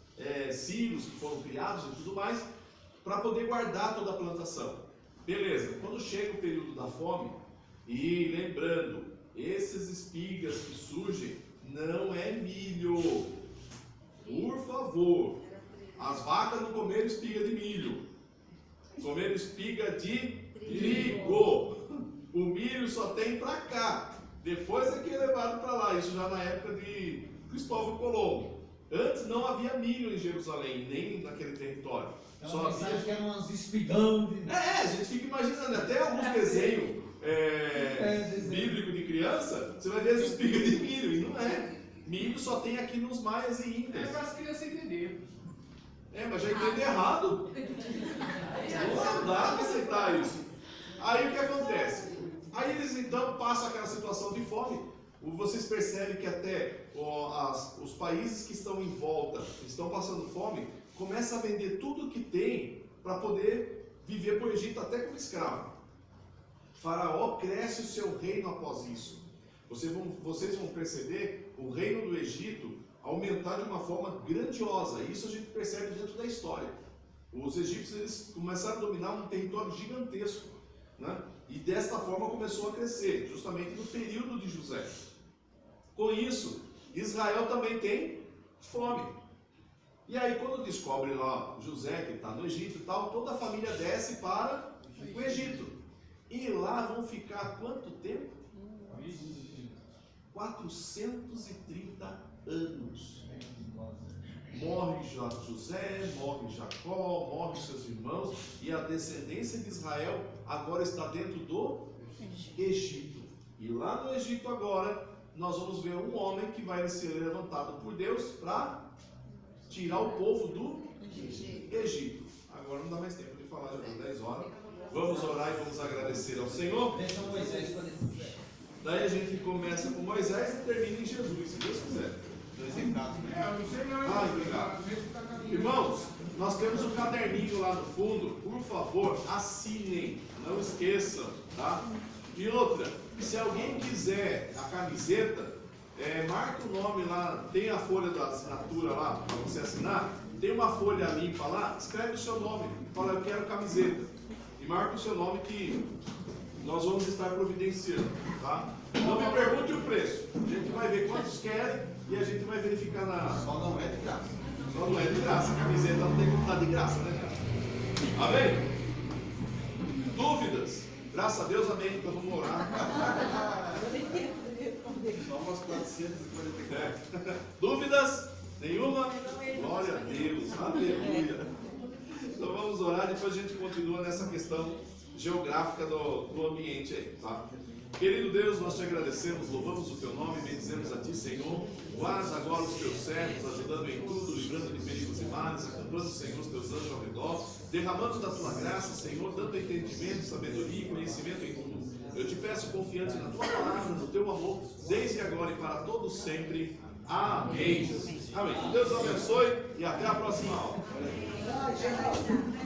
silos que foram criados e tudo mais, para poder guardar toda a plantação. Beleza, quando chega o período da fome, e lembrando, essas espigas que surgem não é milho. Por favor, as vacas não comeram espiga de milho, comeram espiga de trigo. O milho só tem para cá, depois é que é levado para lá. Isso já na época de Cristóvão Colombo. Antes não havia milho em Jerusalém, nem naquele território. Só havia... que eram umas espigão de... a gente fica imaginando, até alguns desenhos bíblicos de criança, você vai ver as espigas de milho, e não é. Milho só tem aqui nos maias e incas. É para as crianças entenderem. Mas já entende errado. Não dá para aceitar isso. Aí o que acontece? Aí eles então passam aquela situação de fome. Vocês percebem que até os países que estão em volta, estão passando fome, começam a vender tudo que tem para poder viver para o Egito até como escravo. Faraó cresce o seu reino após isso. Vocês vão perceber o reino do Egito aumentar de uma forma grandiosa. Isso a gente percebe dentro da história. Os egípcios eles começaram a dominar um território gigantesco, né? E desta forma começou a crescer, justamente no período de José. Com isso, Israel também tem fome. E aí quando descobre lá José, que está no Egito e tal, toda a família desce para o Egito. E lá vão ficar quanto tempo? 430 anos. Morre José, morre Jacó, morre seus irmãos, e a descendência de Israel agora está dentro do Egito. E lá no Egito agora, nós vamos ver um homem que vai ser levantado por Deus para tirar o povo do Egito. Agora não dá mais tempo de falar, já deu 10 horas. Vamos orar e vamos agradecer ao Senhor. Deixa Moisés para decidir. Daí a gente começa com Moisés e termina em Jesus, se Deus quiser. Dois recados. Eu não sei não. Obrigado. Irmãos, nós temos um caderninho lá no fundo. Por favor, assinem. Não esqueçam, tá? E outra, se alguém quiser a camiseta, marca o nome lá. Tem a folha da assinatura lá para você assinar. Tem uma folha limpa lá. Escreve o seu nome. Fala, eu quero camiseta. E marca o seu nome que nós vamos estar providenciando, tá? Não me pergunte o preço. A gente vai ver quantos querem e a gente vai verificar na... Só não é de graça. Só não é de graça. A camiseta não tem como estar de graça, né, cara? Amém? Dúvidas? Graças a Deus, amém. Então vamos orar. Só umas 444. Dúvidas? Nenhuma? Glória a Deus. Aleluia. Então vamos orar, depois a gente continua nessa questão geográfica do ambiente aí, tá? Querido Deus, nós te agradecemos, louvamos o teu nome, bendizemos a ti, Senhor. Guarda agora os teus servos, ajudando em tudo, livrando de perigos e males, acampando, Senhor, os teus anjos ao redor, derramando da tua graça, Senhor, dando entendimento, sabedoria e conhecimento em tudo. Eu te peço, confiante na tua palavra, no teu amor, desde agora e para todos sempre. Amém. Amém. Deus abençoe e até a próxima aula. Tchau.